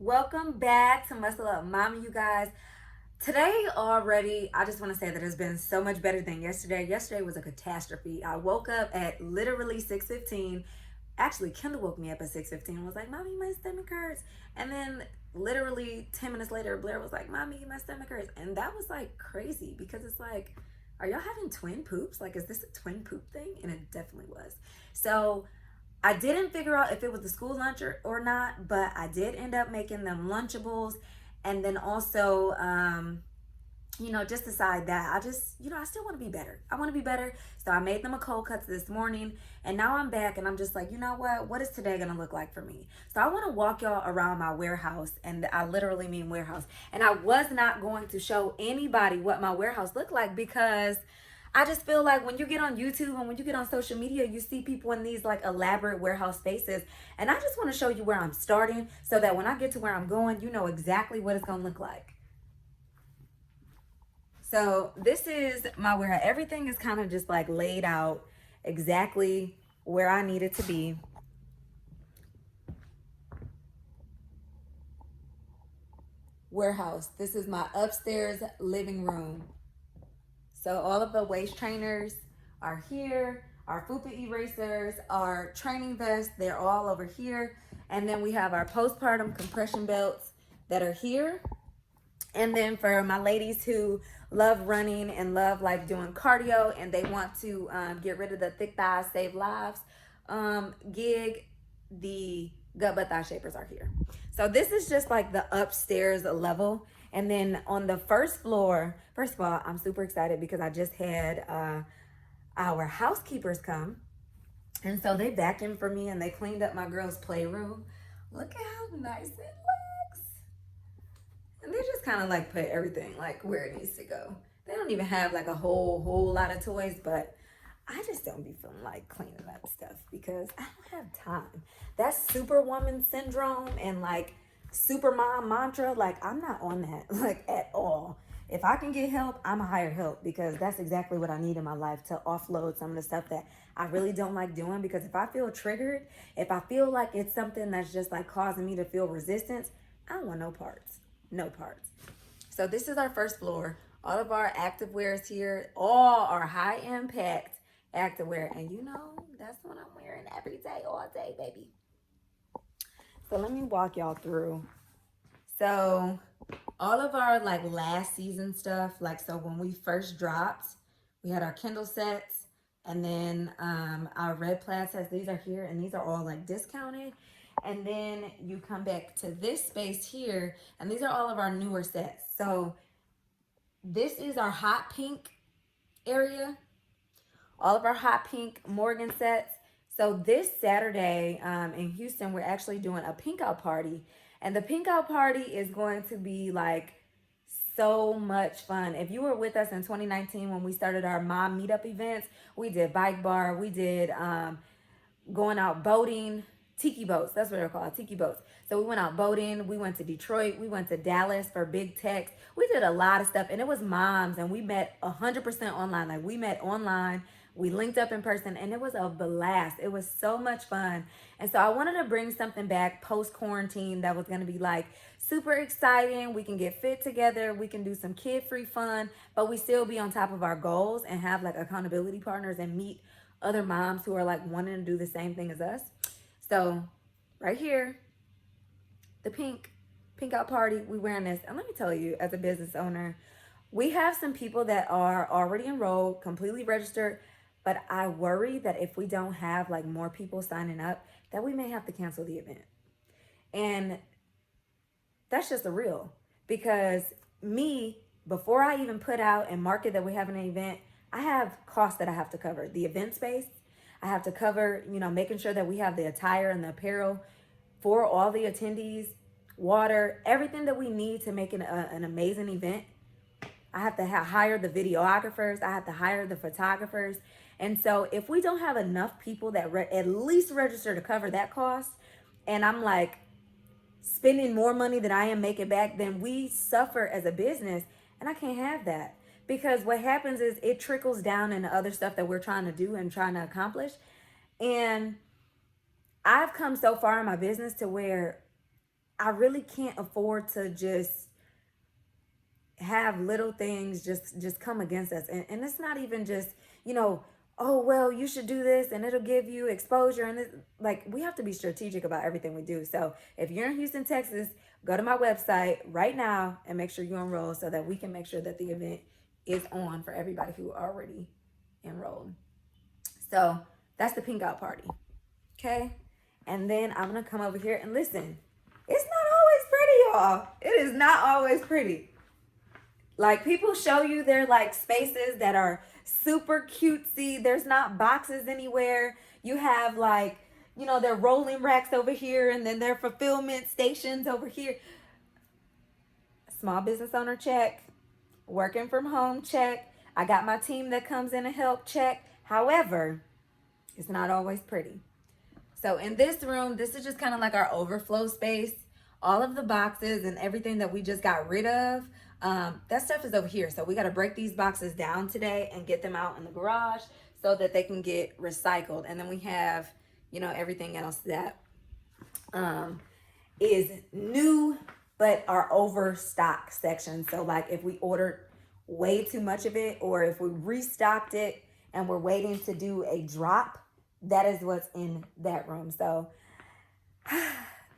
Welcome back to Muscle Up Mommy, you guys. Today already, I just want to say that it's been so much better than yesterday. Yesterday was a catastrophe. I woke up at literally 6:15. Actually, Kendall woke me up at 6:15 and was like, "Mommy, my stomach hurts." And then literally 10 minutes later, Blair was like, "Mommy, my stomach hurts." And that was like crazy because it's like, are y'all having twin poops? Like, is this a twin poop thing? And it definitely was. So I didn't figure out if it was the school lunch or not, but I did end up making them Lunchables. And then also, just decide that I still want to be better. I want to be better. So I made them a cold cuts this morning. And now I'm back and I'm just like, you know what? What is today going to look like for me? So I want to walk y'all around my warehouse. And I literally mean warehouse. And I was not going to show anybody what my warehouse looked like because I just feel like when you get on YouTube and when you get on social media, you see people in these like elaborate warehouse spaces. And I just want to show you where I'm starting so that when I get to where I'm going, you know exactly what it's going to look like. So this is my warehouse. Everything is kind of just like laid out exactly where I need it to be. Warehouse. This is my upstairs living room. So all of the waist trainers are here. Our FUPA erasers, our training vests, they're all over here. And then we have our postpartum compression belts that are here. And then for my ladies who love running and love like doing cardio and they want to get rid of the thick thighs, save lives, gig, the gut butt thigh shapers are here. So this is just like the upstairs level. And then on the first floor, first of all, I'm super excited because I just had our housekeepers come. And so they vacuumed for me and they cleaned up my girls' playroom. Look at how nice it looks. And they just kind of like put everything like where it needs to go. They don't even have like a whole lot of toys, but I just don't be feeling like cleaning up stuff because I don't have time. That's superwoman syndrome and like super mom mantra. Like I'm not on that like at all. If I can get help, I'm a hire help because that's exactly what I need in my life to offload some of the stuff that I really don't like doing. Because if I feel triggered, if I feel like it's something that's just like causing me to feel resistance, I don't want no parts. No parts. So this is our first floor. All of our activewear is here. All our high impact activewear. And you know, that's what I'm wearing every day, all day, baby. So let me walk y'all through. So all of our like last season stuff, like so when we first dropped, we had our Kindle sets and then our red plaid sets. These are here and these are all like discounted. And then you come back to this space here and these are all of our newer sets. So this is our hot pink area, all of our hot pink Morgan sets. So this Saturday in Houston, we're actually doing a pink out party. And the pink out party is going to be like so much fun. If you were with us in 2019 when we started our mom meetup events, we did bike bar, we did going out boating, tiki boats. That's what they're called, tiki boats. So we went out boating. We went to Detroit. We went to Dallas for big techs. We did a lot of stuff, and it was moms, and we met 100% online. Like we met online. We linked up in person, and it was a blast. It was so much fun. And so I wanted to bring something back post quarantine that was going to be like super exciting. We can get fit together. We can do some kid free fun, but we still be on top of our goals and have like accountability partners and meet other moms who are like wanting to do the same thing as us. So right here, the pink out party, we wearing this. And let me tell you, as a business owner, we have some people that are already enrolled, completely registered, but I worry that if we don't have like more people signing up, that we may have to cancel the event. And that's just a real, because me, before I even put out and market that we have an event, I have costs that I have to cover. The event space, I have to cover, making sure that we have the attire and the apparel for all the attendees, water, everything that we need to make an amazing event. I have to hire the videographers. I have to hire the photographers. And so if we don't have enough people that at least register to cover that cost, and I'm like spending more money than I am making back, then we suffer as a business. And I can't have that. Because what happens is it trickles down into other stuff that we're trying to do and trying to accomplish. And I've come so far in my business to where I really can't afford to just have little things just come against us. And it's not even just, you know, oh well, you should do this and it'll give you exposure. And this, like, we have to be strategic about everything we do. So if you're in Houston, Texas, go to my website right now and make sure you enroll so that we can make sure that the event is on for everybody who already enrolled. So that's the pink out party. Okay. And then I'm gonna come over here and listen. It's not always pretty, y'all. It is not always pretty. Like, people show you their like spaces that are super cutesy. There's not boxes anywhere. You have like, you know, their rolling racks over here and then their fulfillment stations over here. Small business owner check. Working from home check. I got my team that comes in to help check. However, it's not always pretty. So in this room, this is just kind of like our overflow space. All of the boxes and everything that we just got rid of, that stuff is over here. So we got to break these boxes down today and get them out in the garage so that they can get recycled. And then we have, you know, everything else that is new, but our overstock section. So like if we ordered way too much of it, or if we restocked it and we're waiting to do a drop, that is what's in that room. So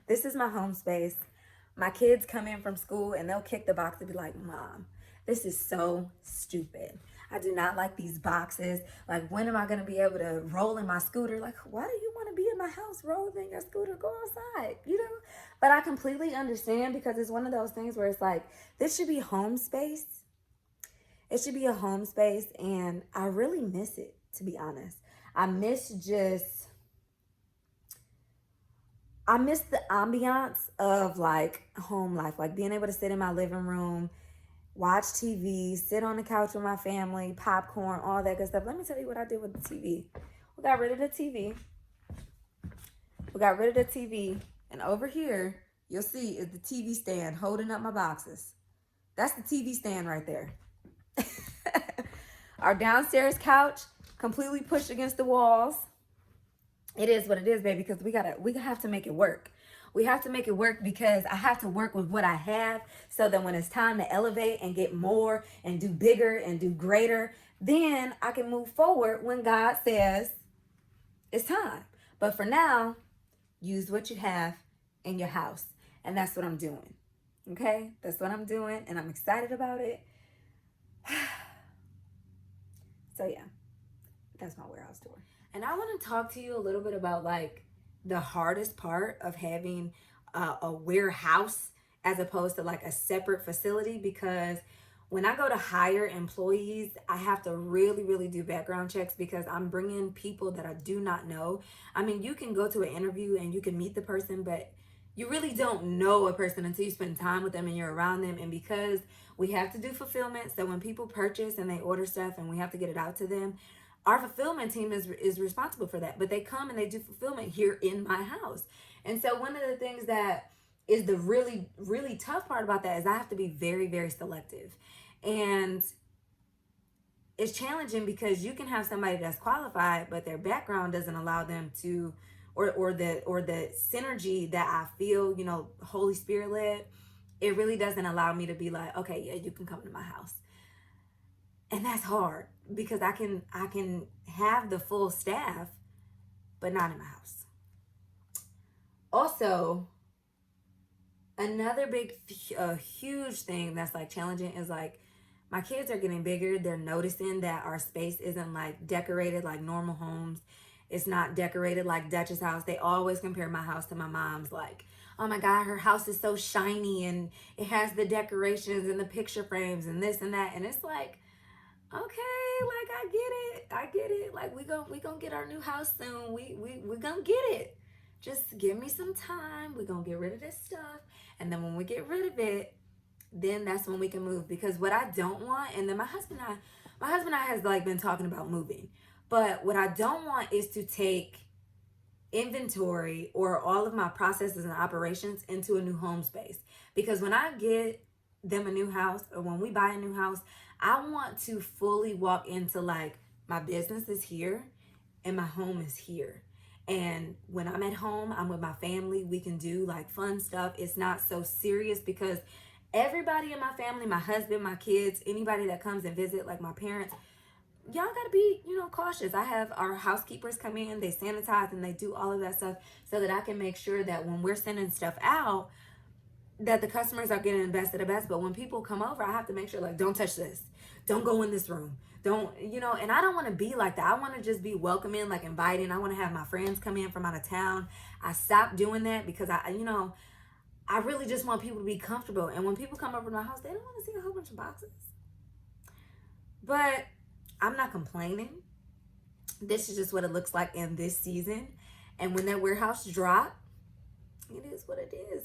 this is my home space. My kids come in from school and they'll kick the box and be like, Mom, this is so stupid. I do not like these boxes. Like, when am I going to be able to roll in my scooter? Like, why do you want to be in my house rolling your scooter? Go outside, you know? But I completely understand, because it's one of those things where it's like, this should be home space. It should be a home space, and I really miss it, to be honest. I miss the ambiance of like home life, like being able to sit in my living room, watch TV, sit on the couch with my family, popcorn, all that good stuff. Let me tell you what I did with the TV. We got rid of the TV. And over here, you'll see is the TV stand holding up my boxes. That's the TV stand right there. Our downstairs couch, completely pushed against the walls. It is what it is, baby, because we have to make it work. We have to make it work because I have to work with what I have, so that when it's time to elevate and get more and do bigger and do greater, then I can move forward when God says it's time. But for now, use what you have in your house. And that's what I'm doing. Okay? That's what I'm doing, and I'm excited about it. So yeah, that's my warehouse tour. And I want to talk to you a little bit about like the hardest part of having a warehouse as opposed to like a separate facility, because when I go to hire employees, I have to really, really do background checks, because I'm bringing people that I do not know. I mean, you can go to an interview and you can meet the person, but you really don't know a person until you spend time with them and you're around them. And because we have to do fulfillment, so when people purchase and they order stuff and we have to get it out to them, our fulfillment team is responsible for that. But they come and they do fulfillment here in my house. And so one of the things that is the really, really tough part about that is I have to be very, very selective. And it's challenging because you can have somebody that's qualified, but their background doesn't allow them to, or the synergy that I feel, you know, Holy Spirit led, it really doesn't allow me to be like, okay, yeah, you can come to my house. And that's hard, because I can have the full staff, but not in my house. Also, another big, huge thing that's like challenging is like, my kids are getting bigger. They're noticing that our space isn't like decorated like normal homes. It's not decorated like Dutch's house. They always compare my house to my mom's, like, oh my God, her house is so shiny and it has the decorations and the picture frames and this and that. And it's like, okay, like I get it. Like we gonna get our new house soon. We gonna get it. Just give me some time. We're gonna get rid of this stuff. And then when we get rid of it, then that's when we can move. Because what I don't want, and then my husband and I has like been talking about moving. But what I don't want is to take inventory or all of my processes and operations into a new home space. Because when I get them a new house, or when we buy a new house, I want to fully walk into like, my business is here and my home is here. And when I'm at home, I'm with my family. We can do like fun stuff. It's not so serious because everybody in my family, my husband, my kids, anybody that comes and visit, like my parents, y'all gotta be, cautious. I have our housekeepers come in, they sanitize and they do all of that stuff so that I can make sure that when we're sending stuff out, that the customers are getting the best of the best. But when people come over, I have to make sure, like, don't touch this, don't go in this room, don't, and I don't want to be like that. I want to just be welcoming, like inviting. I want to have my friends come in from out of town. I stopped doing that because I really just want people to be comfortable. And when people come over to my house, they don't want to see a whole bunch of boxes. But I'm not complaining. This is just what it looks like in this season. And when that warehouse drop, it is what it is,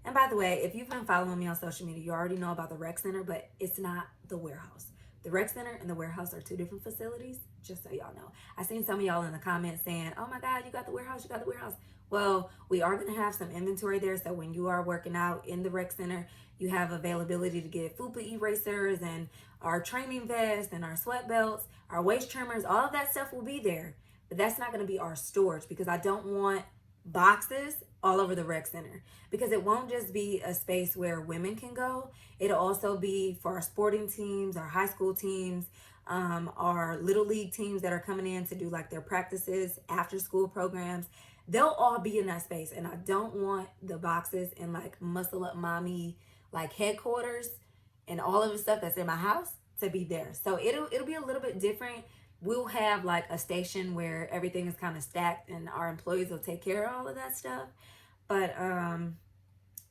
And by the way, if you've been following me on social media, you already know about the rec center, but it's not the warehouse. The rec center and the warehouse are two different facilities, just so y'all know. I seen some of y'all in the comments saying, oh my God, you got the warehouse, you got the warehouse. Well, we are going to have some inventory there. So when you are working out in the rec center, you have availability to get FUPA erasers and our training vests and our sweat belts, our waist trimmers, all of that stuff will be there. But that's not going to be our storage because I don't want boxes all over the rec center, because it won't just be a space where women can go. It'll also be for our sporting teams, our high school teams, our little league teams that are coming in to do like their practices, after school programs. They'll all be in that space, and I don't want the boxes in like muscle up mommy like headquarters and all of the stuff that's in my house to be there. So it'll be a little bit different. We'll have like a station where everything is kind of stacked and our employees will take care of all of that stuff. But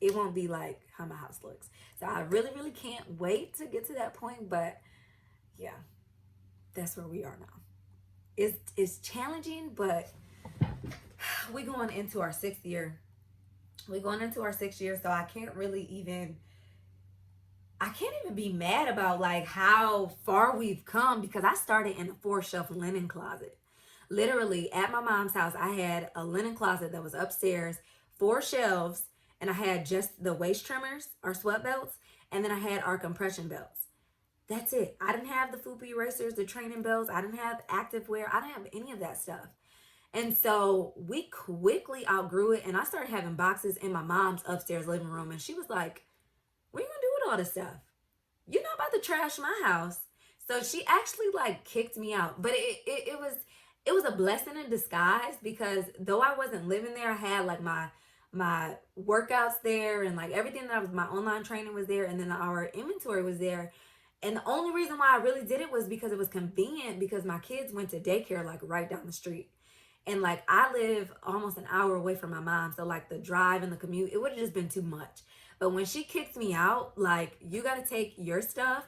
it won't be like how my house looks. So I really, really can't wait to get to that point. But yeah, that's where we are now. It's challenging, but we're going into our 6th year. We're going into our 6th year, so I can't even be mad about like how far we've come, because I started in a 4-shelf linen closet. Literally at my mom's house, I had a linen closet that was upstairs, 4 shelves, and I had just the waist trimmers, our sweat belts, and then I had our compression belts. That's it. I didn't have the FUPA erasers, the training belts. I didn't have active wear. I didn't have any of that stuff. And so we quickly outgrew it, and I started having boxes in my mom's upstairs living room, and she was like, what are you gonna do with all this stuff? You're not about to trash my house. So she actually like kicked me out. But it was a blessing in disguise, because though I wasn't living there, I had like my workouts there, and like everything that was my online training was there, and then our inventory was there. And the only reason why I really did it was because it was convenient, because my kids went to daycare like right down the street. And like I live almost an hour away from my mom. So like the drive and the commute, it would have just been too much. But when she kicked me out, like, you got to take your stuff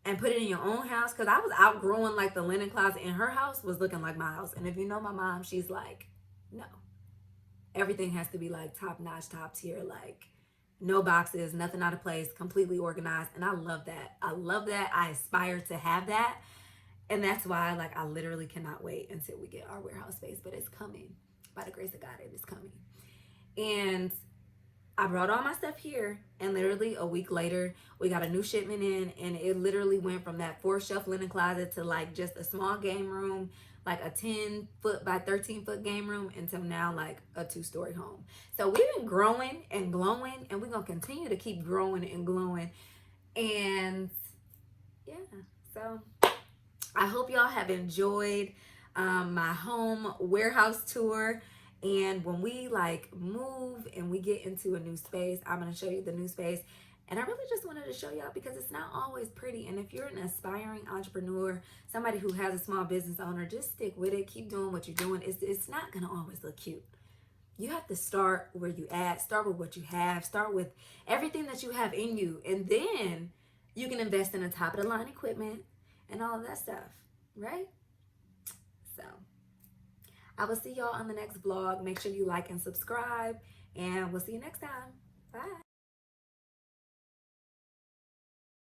and put it in your own house. Because I was outgrowing like the linen closet in her house was looking like my house. And if you know my mom, she's like, no. Everything has to be like top notch, top tier. Like no boxes, nothing out of place, completely organized. And I love that. I love that. I aspire to have that. And that's why, like, I literally cannot wait until we get our warehouse space. But it's coming. By the grace of God, it is coming. And I brought all my stuff here, and literally a week later, we got a new shipment in, and it literally went from that 4-shelf linen closet to like just a small game room, like a 10-foot by 13-foot game room, until now like a 2-story home. So we've been growing and glowing, and we're going to continue to keep growing and glowing. And yeah, so I hope y'all have enjoyed my home warehouse tour. And when we like move and we get into a new space, I'm going to show you the new space. And I really just wanted to show y'all because it's not always pretty. And if you're an aspiring entrepreneur, somebody who has a small business owner, just stick with it. Keep doing what you're doing. It's not going to always look cute. You have to start where you at. Start with what you have. Start with everything that you have in you. And then you can invest in the top of the line equipment and all of that stuff, right? So I will see y'all on the next vlog. Make sure you like and subscribe, and we'll see you next time. Bye.